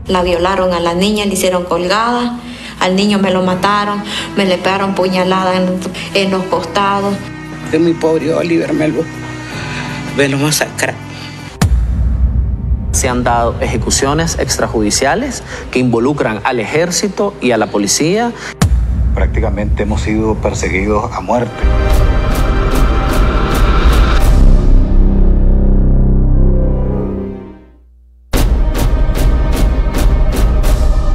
La violaron a la niña, le hicieron colgada, al niño me lo mataron, me le pegaron puñaladas en los costados. Que mi pobre Oliver me lo masacraron. Se han dado ejecuciones extrajudiciales que involucran al ejército y a la policía. Prácticamente hemos sido perseguidos a muerte.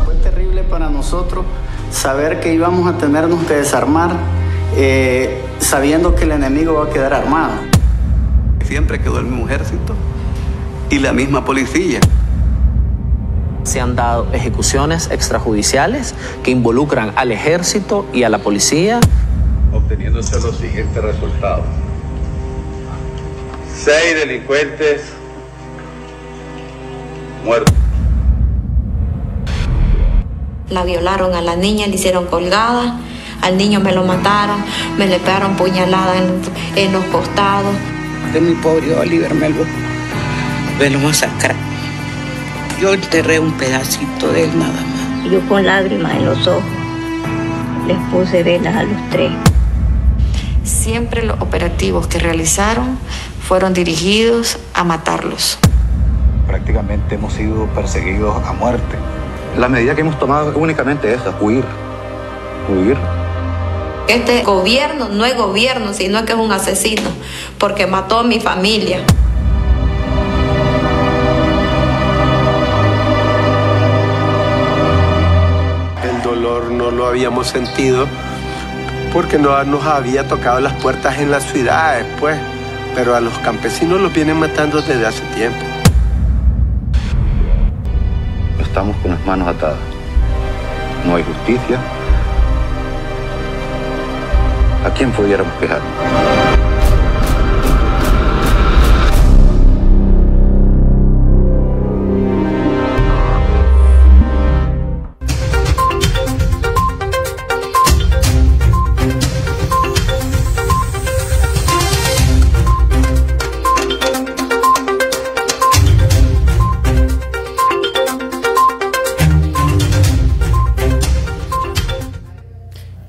Fue terrible para nosotros saber que íbamos a tenernos que desarmar sabiendo que el enemigo va a quedar armado. Siempre quedó el mismo ejército y la misma policía. Se han dado ejecuciones extrajudiciales que involucran al ejército y a la policía. Obteniéndose los siguientes resultados. 6 delincuentes muertos. La violaron a la niña, le hicieron colgada, al niño me lo mataron, me le pegaron puñaladas en los costados. Que mi pobre Oliver me lo masacraron. Yo enterré un pedacito de él nada más. Yo con lágrimas en los ojos les puse velas a los 3. Siempre los operativos que realizaron fueron dirigidos a matarlos. Prácticamente hemos sido perseguidos a muerte. La medida que hemos tomado es únicamente esa, huir. Huir. Este gobierno no es gobierno, sino que es un asesino, porque mató a mi familia. El dolor no lo habíamos sentido porque no nos había tocado las puertas en las ciudades, pues, pero a los campesinos los vienen matando desde hace tiempo. Estamos con las manos atadas. No hay justicia. ¿A quién pudiéramos quejar?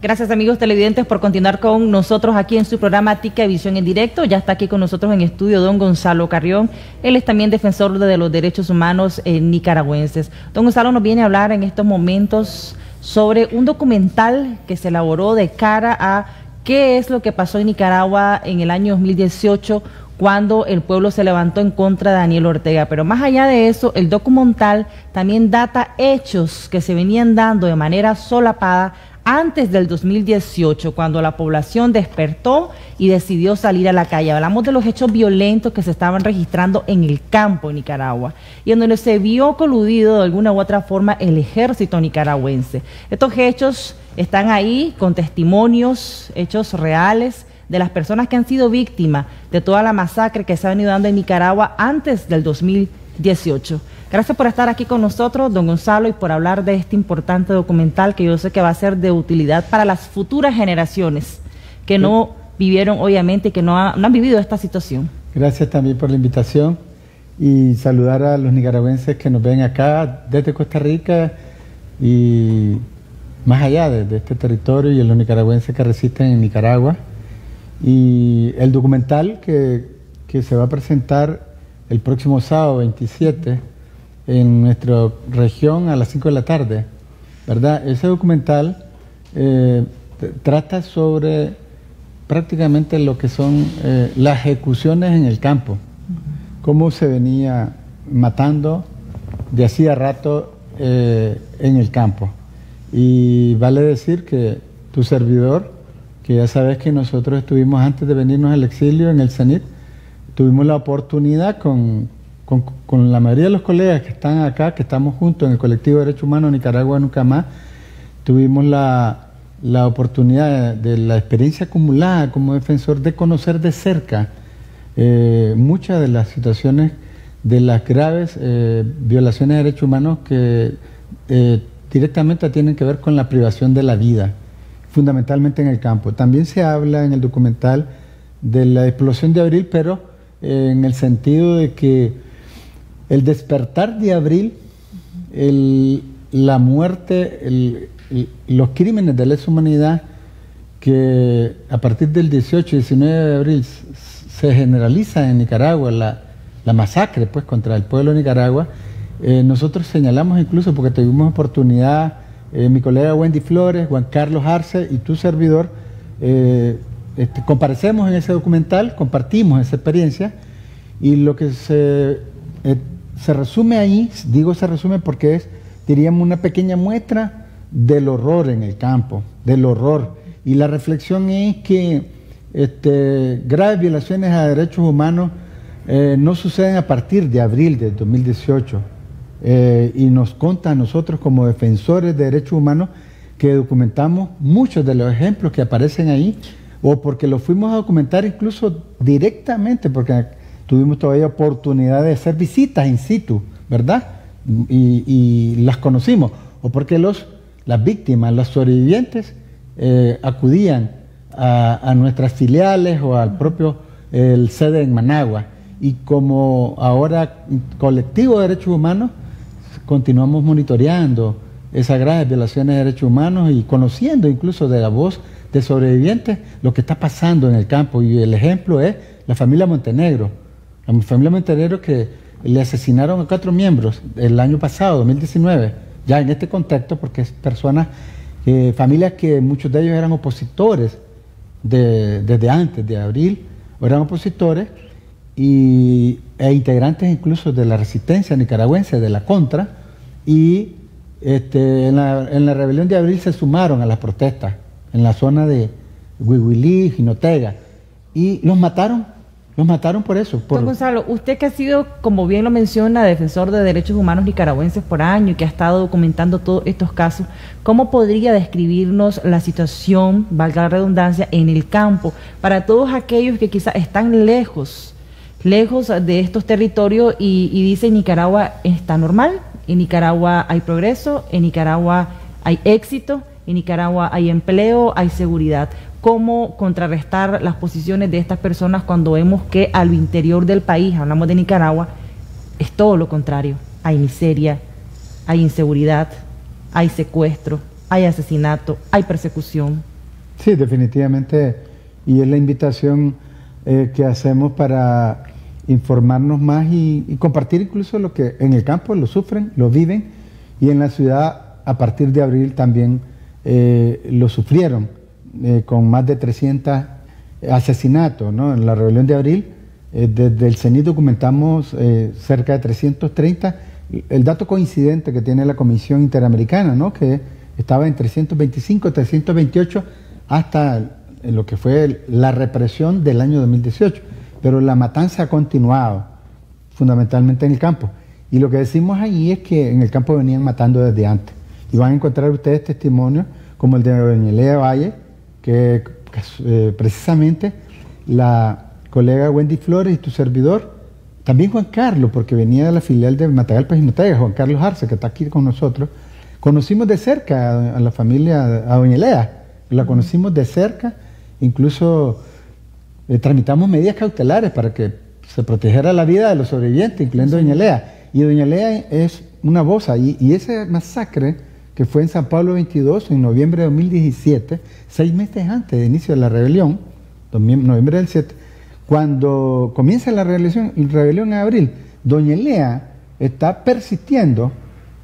Gracias, amigos televidentes, por continuar con nosotros aquí en su programa Tica Visión en Directo. Ya está aquí con nosotros en estudio don Gonzalo Carrión. Él es también defensor de los derechos humanos nicaragüenses. Don Gonzalo nos viene a hablar en estos momentos sobre un documental que se elaboró de cara a qué es lo que pasó en Nicaragua en el año 2018, cuando el pueblo se levantó en contra de Daniel Ortega. Pero más allá de eso, el documental también data hechos que se venían dando de manera solapada antes del 2018, cuando la población despertó y decidió salir a la calle. Hablamos de los hechos violentos que se estaban registrando en el campo en Nicaragua y en donde se vio coludido de alguna u otra forma el ejército nicaragüense. Estos hechos están ahí con testimonios, hechos reales de las personas que han sido víctimas de toda la masacre que se ha venido dando en Nicaragua antes del 2018. Gracias por estar aquí con nosotros, don Gonzalo, y por hablar de este importante documental que yo sé que va a ser de utilidad para las futuras generaciones que no vivieron, obviamente, y que no han vivido esta situación. Gracias también por la invitación y saludar a los nicaragüenses que nos ven acá desde Costa Rica y más allá de este territorio, y a los nicaragüenses que resisten en Nicaragua. Y el documental que se va a presentar el próximo sábado 27 en nuestra región a las 5 de la tarde, ¿verdad? Ese documental trata sobre prácticamente lo que son las ejecuciones en el campo, cómo se venía matando de hacía rato en el campo. Y vale decir que tu servidor, que ya sabes que nosotros estuvimos antes de venirnos al exilio en el CENIT, tuvimos la oportunidad con la mayoría de los colegas que están acá, que estamos juntos en el colectivo de Derechos Humanos Nicaragua Nunca Más, tuvimos la oportunidad de la experiencia acumulada como defensor de conocer de cerca muchas de las situaciones de las graves violaciones de derechos humanos que directamente tienen que ver con la privación de la vida, fundamentalmente en el campo. También se habla en el documental de la explosión de abril, pero en el sentido de que el despertar de abril la muerte, los crímenes de lesa humanidad que a partir del 18 y 19 de abril se generaliza en Nicaragua, la masacre pues contra el pueblo de Nicaragua, nosotros señalamos incluso, porque tuvimos oportunidad, mi colega Wendy Flores, Juan Carlos Arce y tu servidor, comparecemos en ese documental, compartimos esa experiencia, y lo que se resume ahí, digo se resume porque es, diríamos, una pequeña muestra del horror en el campo, del horror. Y la reflexión es que graves violaciones a derechos humanos no suceden a partir de abril de 2018. Y nos consta a nosotros como defensores de derechos humanos que documentamos muchos de los ejemplos que aparecen ahí, o porque los fuimos a documentar incluso directamente, porque tuvimos todavía oportunidad de hacer visitas in situ, ¿verdad? Y las conocimos, o porque las víctimas, los sobrevivientes, acudían a nuestras filiales o al propio sede en Managua. Y como ahora colectivo de derechos humanos, continuamos monitoreando esas graves violaciones de derechos humanos y conociendo incluso de la voz de sobrevivientes lo que está pasando en el campo. Y el ejemplo es la familia Montenegro. La familia Montenegro que le asesinaron a 4 miembros el año pasado, 2019, ya en este contexto, porque es personas, familias que muchos de ellos eran opositores desde antes de abril, o eran opositores e integrantes incluso de la resistencia nicaragüense, de la contra, y en la rebelión de abril se sumaron a las protestas en la zona de Huihuilí, Jinotega, y los mataron por eso. Don Gonzalo, usted que ha sido, como bien lo menciona, defensor de derechos humanos nicaragüenses por año y que ha estado documentando todos estos casos, ¿cómo podría describirnos la situación, valga la redundancia, en el campo para todos aquellos que quizás están lejos de estos territorios y dicen Nicaragua está normal, en Nicaragua hay progreso, en Nicaragua hay éxito, en Nicaragua hay empleo, hay seguridad? ¿Cómo contrarrestar las posiciones de estas personas cuando vemos que al interior del país, hablamos de Nicaragua, es todo lo contrario? Hay miseria, hay inseguridad, hay secuestro, hay asesinato, hay persecución. Sí, definitivamente, y es la invitación que hacemos para informarnos más y compartir incluso lo que en el campo lo sufren, lo viven, y en la ciudad a partir de abril también lo sufrieron. Con más de 300 asesinatos, ¿no? En la rebelión de abril, desde el CENIT documentamos cerca de 330. El dato coincidente que tiene la Comisión Interamericana, ¿no? Que estaba en 325, 328, hasta lo que fue la represión del año 2018. Pero la matanza ha continuado, fundamentalmente en el campo. Y lo que decimos ahí es que en el campo venían matando desde antes. Y van a encontrar ustedes testimonios como el de doña Elea Valle, que precisamente la colega Wendy Flores y tu servidor, también Juan Carlos, porque venía de la filial de Matagalpa y Jinotega, Juan Carlos Arce, que está aquí con nosotros, conocimos de cerca a la familia, a doña Elea, la conocimos de cerca, incluso tramitamos medidas cautelares para que se protegiera la vida de los sobrevivientes, incluyendo doña Elea. Y doña Elea es una voz ahí, y ese masacre que fue en San Pablo 22, en noviembre de 2017, 6 meses antes del inicio de la rebelión, noviembre del 7, cuando comienza la rebelión en abril, doña Elea está persistiendo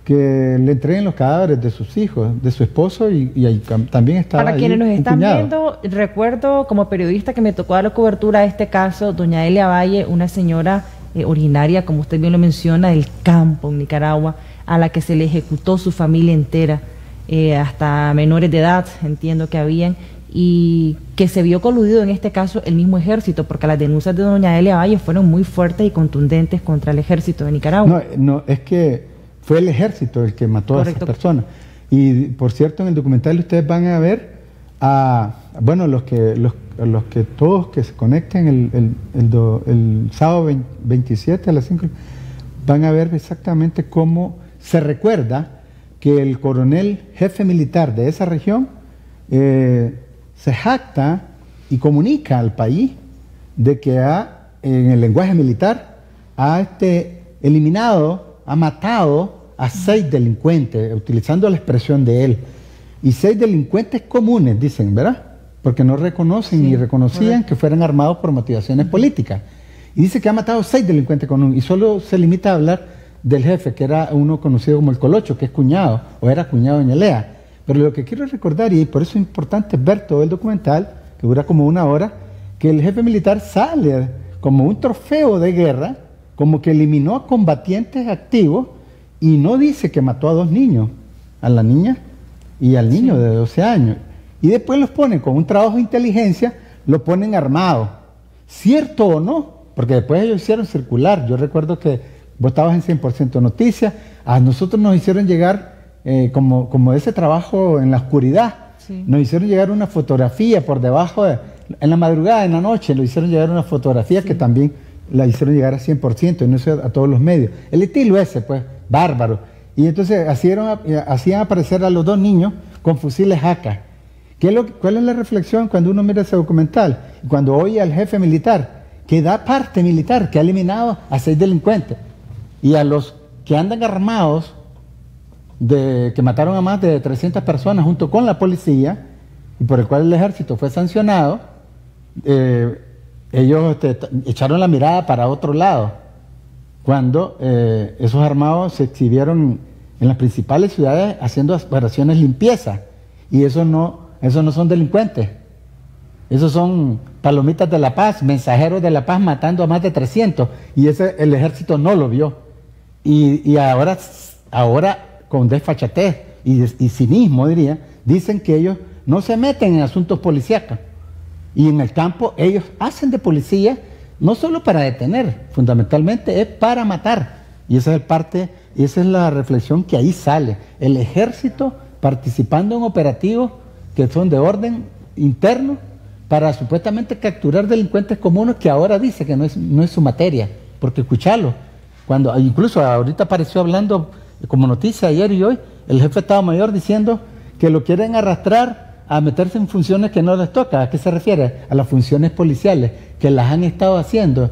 que le entreguen los cadáveres de sus hijos, de su esposo, y ahí también estaba Para quienes nos están cuñado. viendo, recuerdo como periodista que me tocó dar la cobertura a este caso, doña Elia Valle, una señora originaria, como usted bien lo menciona, del campo en Nicaragua, a la que se le ejecutó su familia entera, hasta menores de edad, entiendo que habían, y que se vio coludido en este caso el mismo ejército, porque las denuncias de doña Elia Valle fueron muy fuertes y contundentes contra el ejército de Nicaragua. No, es que fue el ejército el que mató a esas personas. Y por cierto, en el documental ustedes van a ver los que todos que se conecten el sábado 27 a las 5, van a ver exactamente cómo se recuerda que el coronel jefe militar de esa región se jacta y comunica al país de que en el lenguaje militar ha eliminado, ha matado a 6 delincuentes, utilizando la expresión de él, y 6 delincuentes comunes, dicen, ¿verdad? Porque no reconocen ni reconocían que fueran armados por motivaciones políticas. Y dice que ha matado 6 delincuentes comunes, y solo se limita a hablar del jefe, que era uno conocido como el Colocho, que es cuñado, o era cuñado de doña Lea. Pero lo que quiero recordar, y por eso es importante ver todo el documental, que dura como 1 hora, que el jefe militar sale como un trofeo de guerra, como que eliminó a combatientes activos, y no dice que mató a 2 niños, a la niña y al niño de 12 años. Y después los ponen con un trabajo de inteligencia, lo ponen armados. ¿Cierto o no? Porque después ellos hicieron circular. Yo recuerdo que vos estabas en 100% Noticias, a nosotros nos hicieron llegar, como ese trabajo en la oscuridad, nos hicieron llegar una fotografía por debajo, en la madrugada, en la noche, nos hicieron llegar una fotografía que también la hicieron llegar a 100%, y no sé, a todos los medios. El estilo ese, pues, bárbaro. Y entonces hacían aparecer a los 2 niños con fusiles AK. ¿Cuál es la reflexión cuando uno mira ese documental? Cuando oye al jefe militar, que da parte militar, que ha eliminado a 6 delincuentes, y a los que andan armados, que mataron a más de 300 personas junto con la policía, y por el cual el ejército fue sancionado, ellos echaron la mirada para otro lado, cuando esos armados se exhibieron en las principales ciudades haciendo operaciones limpieza, y eso no son delincuentes, esos son palomitas de la paz, mensajeros de la paz matando a más de 300, y el ejército no lo vio. Y ahora con desfachatez y cinismo, diría, dicen que ellos no se meten en asuntos policíacos, y en el campo ellos hacen de policía no solo para detener, fundamentalmente es para matar, y esa es la reflexión que ahí sale, el ejército participando en operativos que son de orden interno para supuestamente capturar delincuentes comunes, que ahora dice que no es su materia, porque escucharlo, cuando incluso ahorita apareció hablando como noticia ayer y hoy, el jefe de Estado Mayor diciendo que lo quieren arrastrar a meterse en funciones que no les toca. ¿A qué se refiere? A las funciones policiales, que las han estado haciendo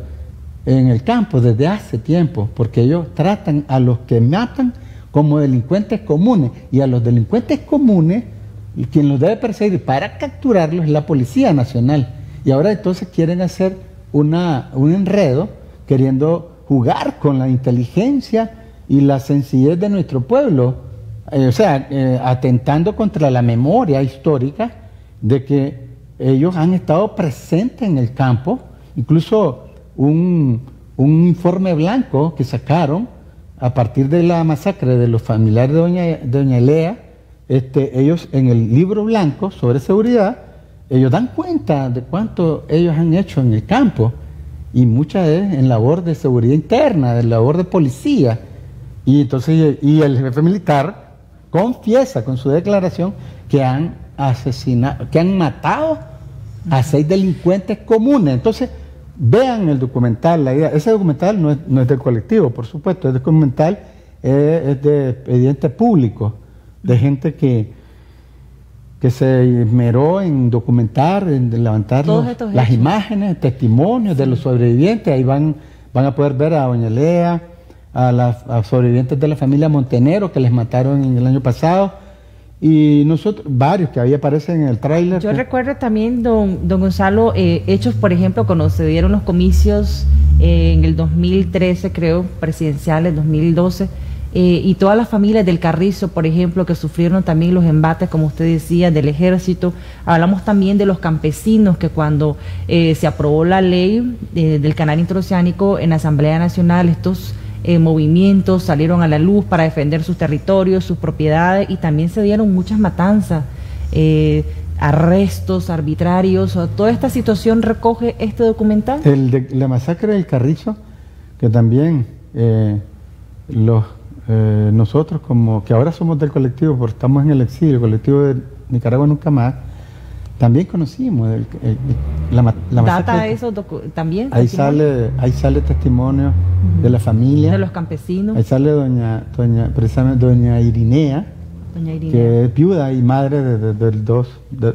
en el campo desde hace tiempo, porque ellos tratan a los que matan como delincuentes comunes, y a los delincuentes comunes quien los debe perseguir para capturarlos es la Policía Nacional. Y ahora entonces quieren hacer un enredo, queriendo jugar con la inteligencia y la sencillez de nuestro pueblo, atentando contra la memoria histórica de que ellos han estado presentes en el campo. Incluso un informe blanco que sacaron a partir de la masacre de los familiares de doña Lea, ellos en el libro blanco sobre seguridad, ellos dan cuenta de cuánto ellos han hecho en el campo, y mucha es en labor de seguridad interna, de labor de policía. Y entonces el jefe militar confiesa con su declaración que han asesinado, que han matado a 6 delincuentes comunes. Entonces vean el documental, ese documental no es del colectivo, por supuesto, ese documental es de expediente público, de gente que se esmeró en documentar, en levantar las imágenes, testimonios de los sobrevivientes. Ahí van a poder ver a doña Lea, a sobrevivientes de la familia Montenero, que les mataron en el año pasado, y nosotros, varios que ahí aparecen en el tráiler. Yo recuerdo también, don Gonzalo, hechos, por ejemplo, cuando se dieron los comicios en el 2013, creo, presidenciales, 2012, y todas las familias del Carrizo, por ejemplo, que sufrieron también los embates, como usted decía, del ejército. Hablamos también de los campesinos, que cuando se aprobó la ley del Canal Interoceánico en la Asamblea Nacional, estos movimientos salieron a la luz para defender sus territorios, sus propiedades, y también se dieron muchas matanzas, arrestos arbitrarios. Toda esta situación recoge este documental. La masacre del Carrizo, que también nosotros, como que ahora somos del colectivo porque estamos en el exilio, el colectivo de Nicaragua Nunca Más, también conocimos la masacre. ¿Data eso también? Ahí sale testimonio de la familia, de los campesinos. Ahí sale precisamente doña Irinea, que es viuda y madre de dos,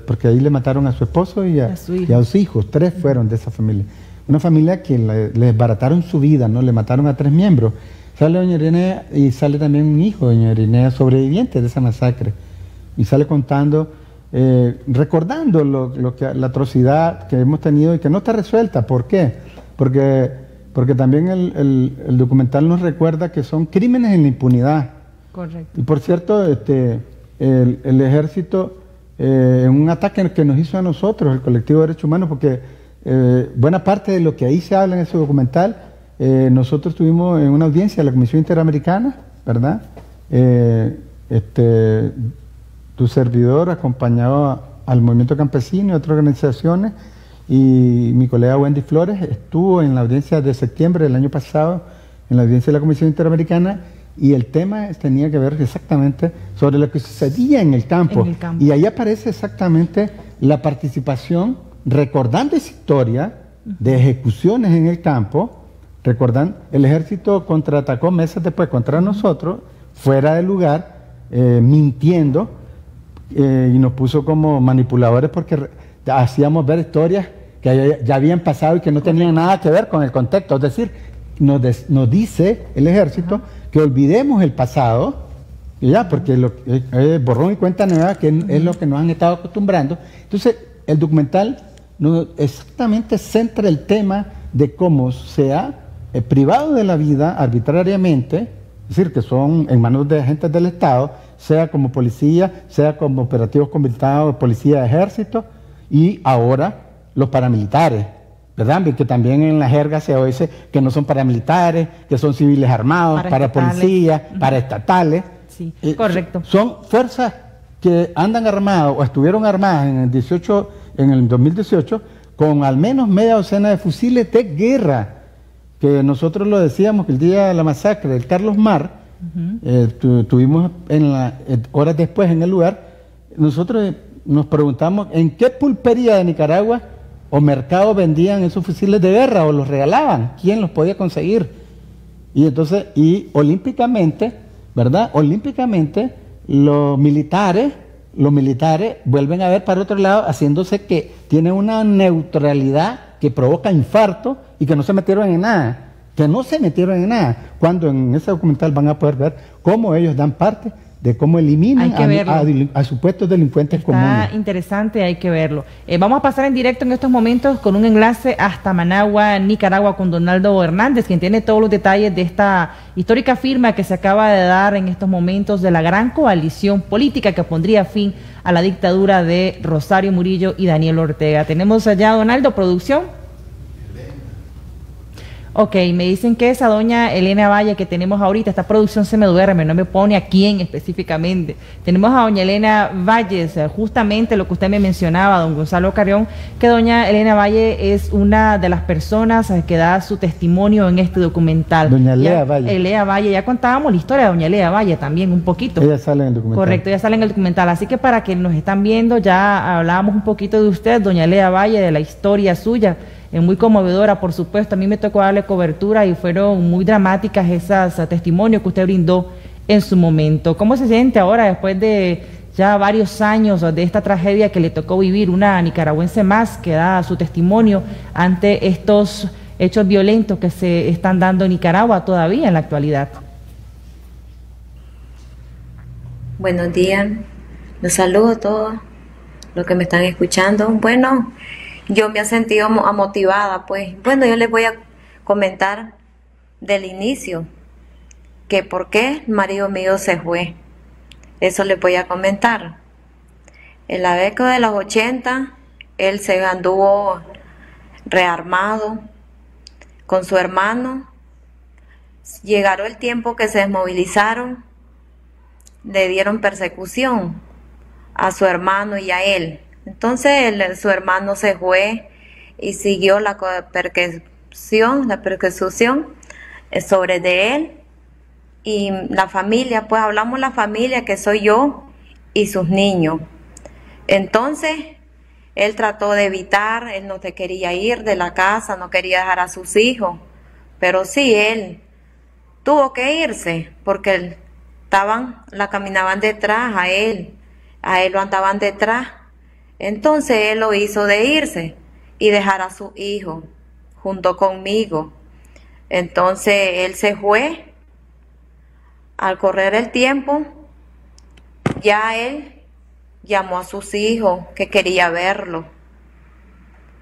porque ahí le mataron a su esposo y a sus hijos. 3 fueron de esa familia. Una familia que le desbarataron su vida, ¿no? Le mataron a 3 miembros. Sale doña Irinea y sale también un hijo de doña Irinea, sobreviviente de esa masacre. Y sale contando, recordando la atrocidad que hemos tenido y que no está resuelta. ¿Por qué? Porque también el documental nos recuerda que son crímenes en la impunidad. Correcto. Y por cierto, el ejército, en un ataque que nos hizo a nosotros, el colectivo de derechos humanos, porque buena parte de lo que ahí se habla en ese documental, nosotros tuvimos en una audiencia de la Comisión Interamericana, ¿verdad? Tu servidor acompañado al movimiento campesino y otras organizaciones, y mi colega Wendy Flores estuvo en la audiencia de septiembre del año pasado, en la audiencia de la Comisión Interamericana, y el tema tenía que ver exactamente sobre lo que sucedía en el campo. Y ahí aparece exactamente la participación, recordando esa historia de ejecuciones en el campo. Recordan, el ejército contraatacó meses después contra nosotros, fuera de lugar, mintiendo, y nos puso como manipuladores porque hacíamos ver historias que ya habían pasado y que no tenían nada que ver con el contexto. Es decir, nos dice el ejército que olvidemos el pasado, y ya, porque borrón y cuenta nueva, que es lo que nos han estado acostumbrando. Entonces, el documental exactamente centra el tema de cómo se ha privado de la vida arbitrariamente, es decir, que son en manos de agentes del Estado, sea como policía, sea como operativos combinados, policía de ejército, y ahora los paramilitares, ¿verdad? Que también en la jerga se oye que no son paramilitares, que son civiles armados, para policías, paraestatales. Sí, correcto. Son fuerzas que andan armadas o estuvieron armadas en el 2018 con al menos media docena de fusiles de guerra, que nosotros lo decíamos que el día de la masacre del Carlos Mar, tuvimos horas después en el lugar, nosotros nos preguntamos en qué pulpería de Nicaragua o mercado vendían esos fusiles de guerra o los regalaban, quién los podía conseguir. Y entonces, olímpicamente, ¿verdad? Olímpicamente los militares vuelven a ver para otro lado, haciéndose que tienen una neutralidad que provoca infarto y que no se metieron en nada, cuando en ese documental van a poder ver cómo ellos dan parte de cómo eliminan a supuestos delincuentes comunes. Está interesante, hay que verlo. Vamos a pasar en directo en estos momentos con un enlace hasta Managua, Nicaragua, con Donaldo Hernández, quien tiene todos los detalles de esta histórica firma que se acaba de dar en estos momentos de la gran coalición política que pondría fin a la dictadura de Rosario Murillo y Daniel Ortega. Tenemos allá, Donaldo, producción. Ok, me dicen que esa doña Elena Valle que tenemos ahorita, esta producción se me duerme, no me pone a quién específicamente. Tenemos a doña Elena Valles, justamente lo que usted me mencionaba, don Gonzalo Carrión, que doña Elena Valle es una de las personas que da su testimonio en este documental. Doña Lea Valle. Lea Valle, ya contábamos la historia de doña Lea Valle también un poquito. Ella sale en el documental. Correcto, ella sale en el documental, así que para que nos están viendo, ya hablábamos un poquito de usted, doña Lea Valle, de la historia suya. Muy conmovedora, por supuesto. A mí me tocó darle cobertura y fueron muy dramáticas esos testimonios que usted brindó en su momento. ¿Cómo se siente ahora, después de ya varios años de esta tragedia que le tocó vivir, una nicaragüense más que da su testimonio ante estos hechos violentos que se están dando en Nicaragua todavía en la actualidad? Buenos días, los saludo a todos los que me están escuchando. Bueno, yo me he sentido motivada, pues. Bueno, yo les voy a comentar del inicio, que por qué el marido mío se fue. Eso les voy a comentar. En la década de los 80, él se anduvo rearmado con su hermano. Llegaron el tiempo que se desmovilizaron, le dieron persecución a su hermano y a él. Entonces su hermano se fue y siguió la persecución sobre de él y la familia, pues hablamos la familia que soy yo y sus niños. Entonces él trató de evitar, él no se quería ir de la casa, no quería dejar a sus hijos, pero sí él tuvo que irse porque la caminaban detrás a él lo andaban detrás. Entonces él lo hizo de irse y dejar a su hijo junto conmigo. Entonces él se fue Al correr el tiempo, ya él llamó a sus hijos que quería verlo.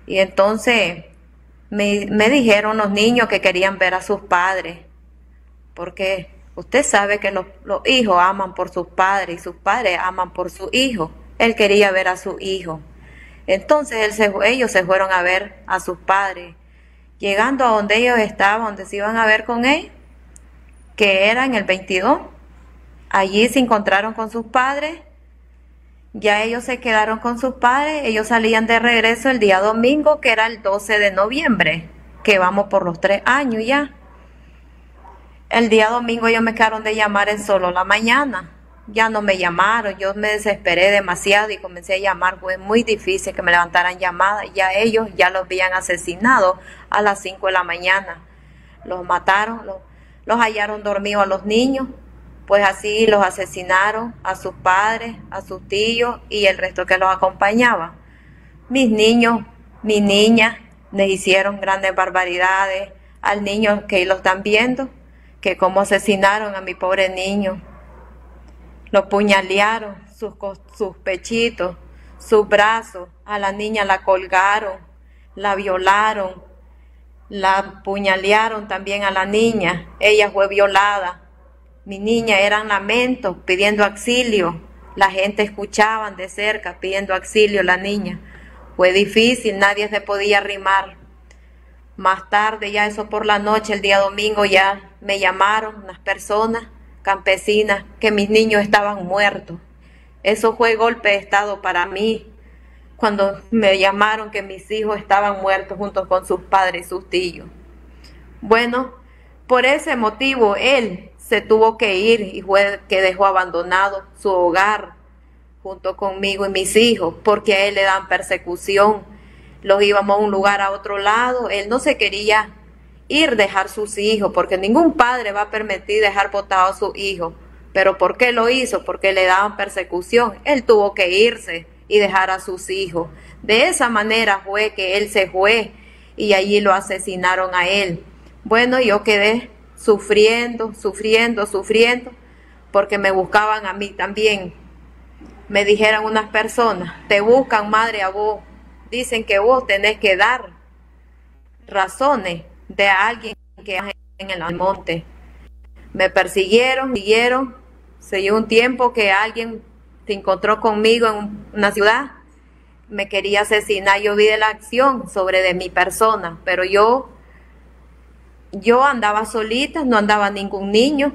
Y entonces me dijeron los niños que querían ver a sus padres, porque usted sabe que los hijos aman por sus padres y sus padres aman por sus hijos. Él quería ver a su hijo. Entonces ellos se fueron a ver a sus padres. Llegando a donde ellos estaban, donde se iban a ver con él, que era en el 22, allí se encontraron con sus padres. Ya ellos se quedaron con sus padres. Ellos salían de regreso el día domingo, que era el 12 de noviembre, que vamos por los 3 años ya. El día domingo ellos me quedaron de llamar en solo la mañana. Ya no me llamaron, yo me desesperé demasiado y comencé a llamar. Fue muy difícil que me levantaran llamadas. Ya ellos ya los habían asesinado a las 5 de la mañana. Los mataron, los hallaron dormidos a los niños. Pues así los asesinaron a sus padres, a sus tíos y el resto que los acompañaba. Mis niños, mis niñas, les hicieron grandes barbaridades. Al niño que lo están viendo, que cómo asesinaron a mi pobre niño. Lo puñalearon, sus pechitos, sus brazos. A la niña la colgaron, la violaron, la puñalearon también a la niña. Ella fue violada. Mi niña eran lamentos pidiendo auxilio. La gente escuchaban de cerca pidiendo auxilio a la niña. Fue difícil, nadie se podía arrimar. Más tarde, ya eso por la noche, el día domingo, ya me llamaron unas personas campesinas que mis niños estaban muertos. Eso fue golpe de estado para mí, cuando me llamaron que mis hijos estaban muertos junto con sus padres y sus tíos. Bueno, por ese motivo él se tuvo que ir y fue que dejó abandonado su hogar junto conmigo y mis hijos, porque a él le dan persecución. Los íbamos a un lugar a otro lado, él no se quería ir, dejar sus hijos, porque ningún padre va a permitir dejar botados a sus hijos. Pero ¿por qué lo hizo? Porque le daban persecución. Él tuvo que irse y dejar a sus hijos. De esa manera fue que él se fue y allí lo asesinaron a él. Bueno, yo quedé sufriendo, porque me buscaban a mí también. Me dijeron unas personas, te buscan, madre, a vos. Dicen que vos tenés que dar razones de alguien que en el monte. Me persiguieron, se dio un tiempo que alguien se encontró conmigo en una ciudad, me quería asesinar. Yo vi de la acción sobre de mi persona, pero yo andaba solita, no andaba ningún niño.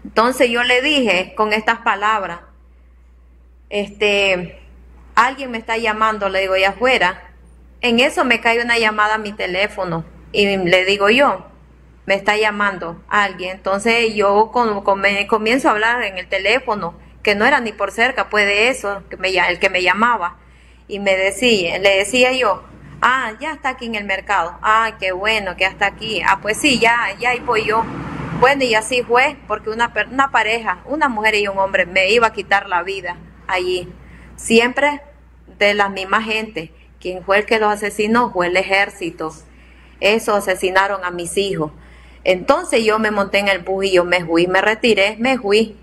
Entonces yo le dije con estas palabras, alguien me está llamando, le digo, allá afuera. En eso me cae una llamada a mi teléfono y le digo yo, me está llamando alguien. Entonces yo comienzo a hablar en el teléfono, que no era ni por cerca, pues de eso, el que me llamaba. Y le decía yo, ya está aquí en el mercado. Qué bueno que ya está aquí. Pues sí, ya ahí voy yo. Bueno, y así fue, porque una pareja, una mujer y un hombre, me iba a quitar la vida allí. Siempre de la misma gente. Quien fue el que los asesinó fue el ejército. Eso asesinaron a mis hijos. Entonces yo me monté en el bus y yo me fui, me retiré, me fui.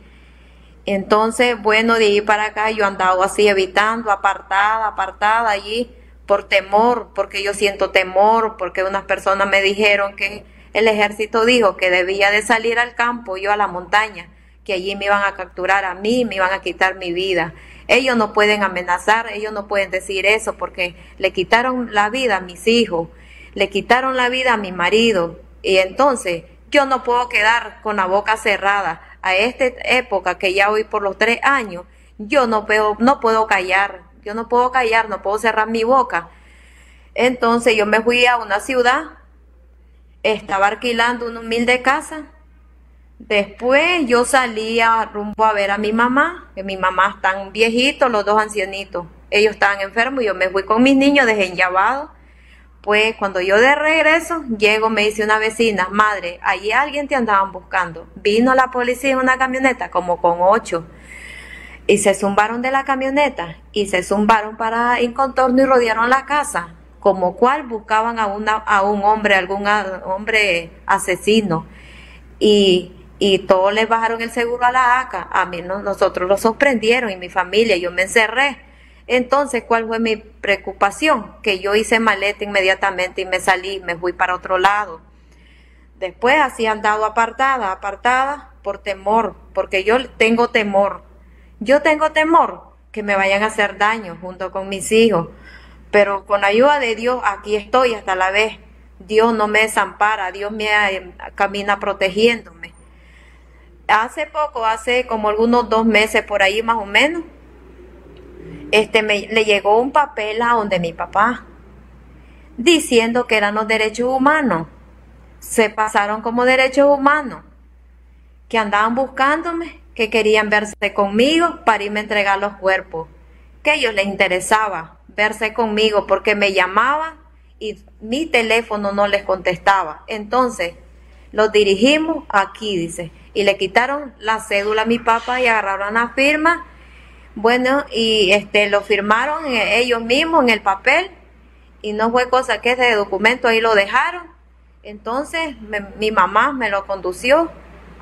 Entonces, bueno, de ahí para acá yo andaba así evitando, apartada allí, por temor, porque yo siento temor, porque unas personas me dijeron que el ejército dijo que debía de salir al campo, yo a la montaña, que allí me iban a capturar a mí, me iban a quitar mi vida. Ellos no pueden amenazar, ellos no pueden decir eso, porque le quitaron la vida a mis hijos, le quitaron la vida a mi marido, y entonces yo no puedo quedar con la boca cerrada. A esta época que ya voy por los 3 años, yo no puedo callar, no puedo cerrar mi boca. Entonces yo me fui a una ciudad, estaba alquilando una humilde casa. Después yo salí rumbo a ver a mi mamá, que mi mamá están viejitos, los 2 ancianitos. Ellos estaban enfermos y yo me fui con mis niños desenllavados. Pues cuando yo de regreso, llego, me dice una vecina, madre, allí alguien te andaban buscando. Vino la policía en una camioneta, como con 8, y se zumbaron de la camioneta, y se zumbaron para en contorno y rodearon la casa, como cual buscaban a un hombre, algún hombre asesino. Y y todos les bajaron el seguro a la ACA. A mí nosotros lo sorprendieron y mi familia, yo me encerré. Entonces, ¿cuál fue mi preocupación? Que yo hice maleta inmediatamente y me salí, me fui para otro lado. Después así he andado apartada por temor, porque yo tengo temor. Yo tengo temor que me vayan a hacer daño junto con mis hijos, pero con la ayuda de Dios aquí estoy hasta la vez. Dios no me desampara, Dios me camina protegiéndome. Hace poco, hace como algunos 2 meses por ahí más o menos, le llegó un papel a donde mi papá, diciendo que eran los derechos humanos. Se pasaron como derechos humanos, que andaban buscándome, que querían verse conmigo para irme a entregar los cuerpos, que a ellos les interesaba verse conmigo porque me llamaban y mi teléfono no les contestaba. Entonces los dirigimos aquí, dice, y le quitaron la cédula a mi papá y agarraron la firma. Bueno, y lo firmaron ellos mismos en el papel y no fue cosa que ese documento ahí lo dejaron. Entonces mi mamá me lo condució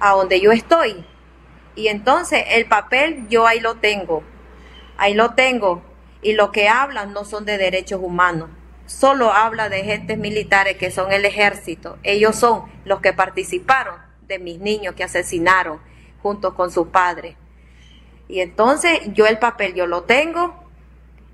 a donde yo estoy y entonces el papel yo ahí lo tengo y lo que hablan no son de derechos humanos, solo habla de agentes militares que son el ejército. Ellos son los que participaron de mis niños que asesinaron junto con su padre. Y entonces yo el papel yo lo tengo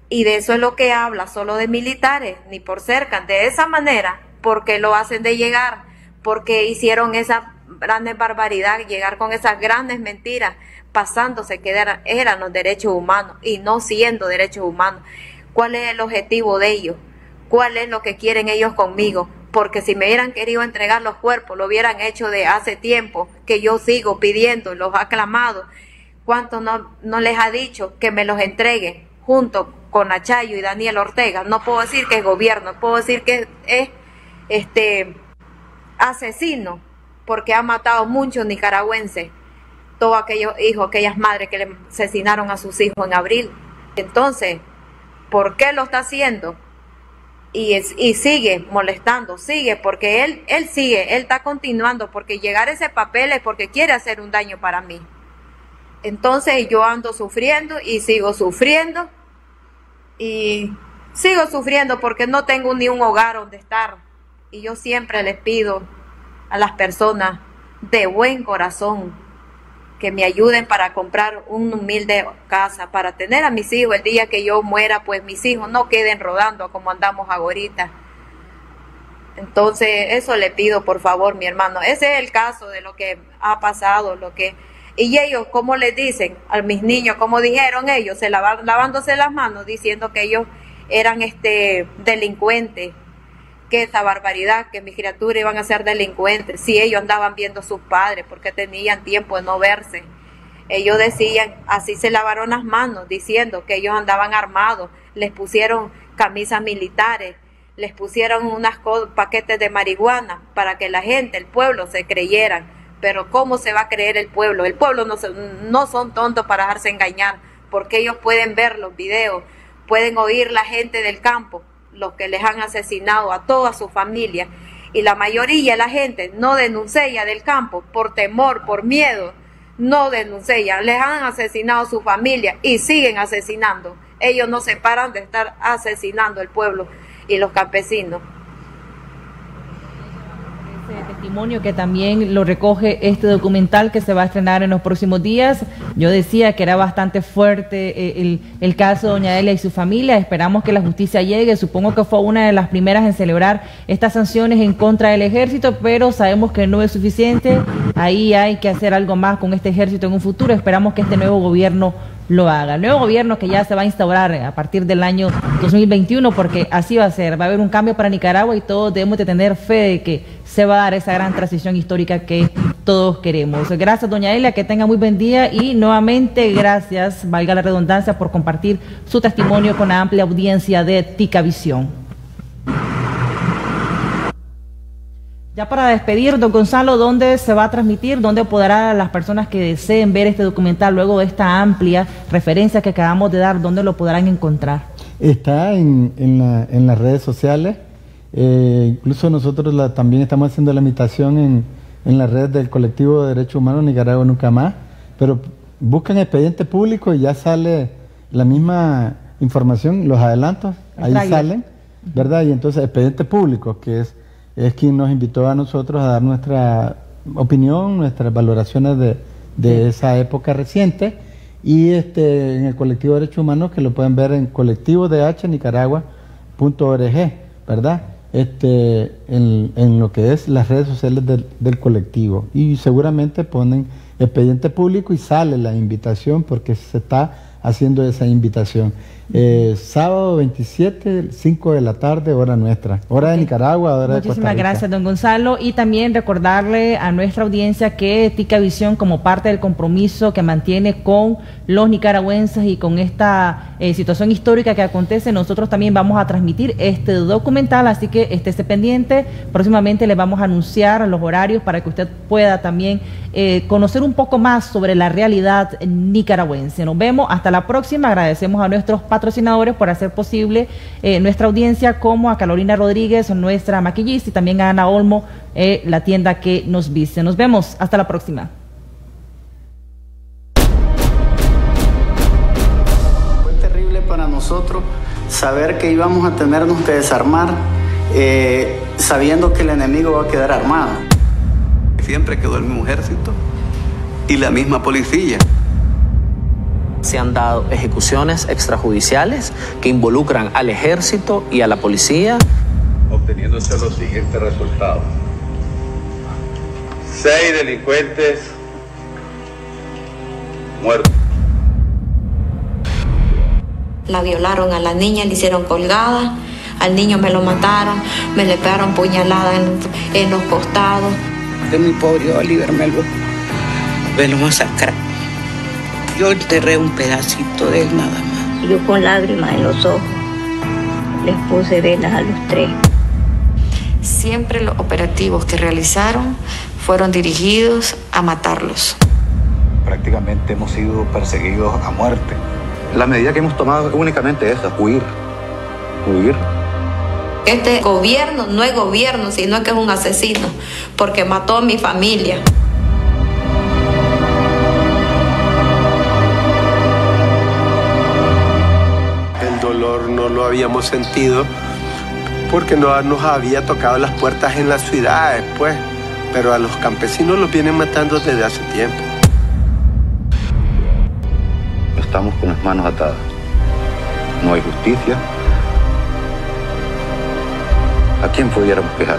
y de eso es lo que habla, solo de militares, ni por cerca, de esa manera, porque lo hacen de llegar, porque hicieron esa grandes barbaridad, llegar con esas grandes mentiras, pasándose que eran los derechos humanos y no siendo derechos humanos. ¿Cuál es el objetivo de ellos? ¿Cuál es lo que quieren ellos conmigo? Porque si me hubieran querido entregar los cuerpos, lo hubieran hecho de hace tiempo, que yo sigo pidiendo, los ha clamado. ¿Cuánto no les ha dicho que me los entreguen junto con Achayo y Daniel Ortega? No puedo decir que es gobierno, puedo decir que es asesino, porque ha matado muchos nicaragüenses, todos aquellos hijos, aquellas madres que le asesinaron a sus hijos en abril. Entonces, ¿por qué lo está haciendo? Y sigue molestando, sigue, porque él está continuando, porque llegar a ese papel es porque quiere hacer un daño para mí. Entonces yo ando sufriendo y sigo sufriendo porque no tengo ni un hogar donde estar. Y yo siempre les pido a las personas de buen corazón que me ayuden para comprar una humilde casa, para tener a mis hijos el día que yo muera, pues mis hijos no queden rodando como andamos ahorita. Entonces eso le pido por favor, mi hermano. Ese es el caso de lo que ha pasado, y ellos, ¿cómo les dicen a mis niños? Como dijeron ellos, lavándose las manos, diciendo que ellos eran delincuentes, que esa barbaridad, que mis criaturas iban a ser delincuentes, si ellos andaban viendo a sus padres, porque tenían tiempo de no verse. Ellos decían, así se lavaron las manos, diciendo que ellos andaban armados, les pusieron camisas militares, les pusieron unos paquetes de marihuana para que la gente, el pueblo, se creyeran. Pero ¿cómo se va a creer el pueblo? El pueblo no son tontos para dejarse engañar, porque ellos pueden ver los videos, pueden oír la gente del campo, los que les han asesinado a toda su familia, y la mayoría de la gente no denuncia del campo por temor, por miedo, no denuncia, les han asesinado a su familia y siguen asesinando. Ellos no se paran de estar asesinando al pueblo y los campesinos. Testimonio que también lo recoge este documental que se va a estrenar en los próximos días. Yo decía que era bastante fuerte el caso de doña Elia y su familia. Esperamos que la justicia llegue. Supongo que fue una de las primeras en celebrar estas sanciones en contra del ejército, pero sabemos que no es suficiente. Ahí hay que hacer algo más con este ejército en un futuro. Esperamos que este nuevo gobierno lo haga. El nuevo gobierno que ya se va a instaurar a partir del año 2021, porque así va a ser. Va a haber un cambio para Nicaragua y todos debemos de tener fe de que se va a dar esa gran transición histórica que todos queremos. Gracias, doña Elia, que tenga muy buen día y nuevamente gracias, valga la redundancia, por compartir su testimonio con la amplia audiencia de Ticavisión. Ya para despedir, don Gonzalo, ¿dónde se va a transmitir? ¿Dónde podrán las personas que deseen ver este documental luego de esta amplia referencia que acabamos de dar, dónde lo podrán encontrar? Está en las redes sociales. Incluso nosotros también estamos haciendo la invitación en la red del colectivo de derechos humanos Nicaragua Nunca Más, pero buscan expediente público y ya sale la misma información, los adelantos, ahí salen, ¿verdad? Y entonces expediente público, que es quien nos invitó a nosotros a dar nuestra opinión, nuestras valoraciones de esa época reciente, y en el colectivo de derechos humanos, que lo pueden ver en colectivodhnicaragua.org, ¿verdad? En lo que es las redes sociales del colectivo, y seguramente ponen expediente público y sale la invitación, porque se está haciendo esa invitación. Sábado 27, 5 de la tarde, hora nuestra, hora de Nicaragua, hora de Costa Rica. Muchísimas gracias, don Gonzalo, y también recordarle a nuestra audiencia que Tica Visión, como parte del compromiso que mantiene con los nicaragüenses y con esta situación histórica que acontece, nosotros también vamos a transmitir este documental, así que estése pendiente. Próximamente le vamos a anunciar los horarios para que usted pueda también conocer un poco más sobre la realidad nicaragüense. Nos vemos, hasta la próxima. Agradecemos a nuestros patrocinadores por hacer posible nuestra audiencia, como a Carolina Rodríguez, nuestra maquillista, y también a Ana Olmo, la tienda que nos viste. Nos vemos, hasta la próxima. Fue terrible para nosotros saber que íbamos a tenernos que desarmar, sabiendo que el enemigo va a quedar armado. Siempre quedó el mismo ejército y la misma policía. Se han dado ejecuciones extrajudiciales que involucran al ejército y a la policía, obteniéndose los siguientes resultados: 6 delincuentes muertos. La violaron a la niña, le hicieron colgada, al niño me lo mataron, me le pegaron puñalada en los costados. De mi pobre Oliver me lo masacraron. Yo enterré un pedacito de él nada más. Yo con lágrimas en los ojos les puse velas a los 3. Siempre los operativos que realizaron fueron dirigidos a matarlos. Prácticamente hemos sido perseguidos a muerte. La medida que hemos tomado es únicamente esa: huir. Este gobierno no es gobierno, sino que es un asesino, porque mató a mi familia. No lo habíamos sentido porque no nos había tocado las puertas en las ciudades, pues, pero a los campesinos los vienen matando desde hace tiempo. Estamos con las manos atadas. No hay justicia. ¿A quién pudiéramos quejar?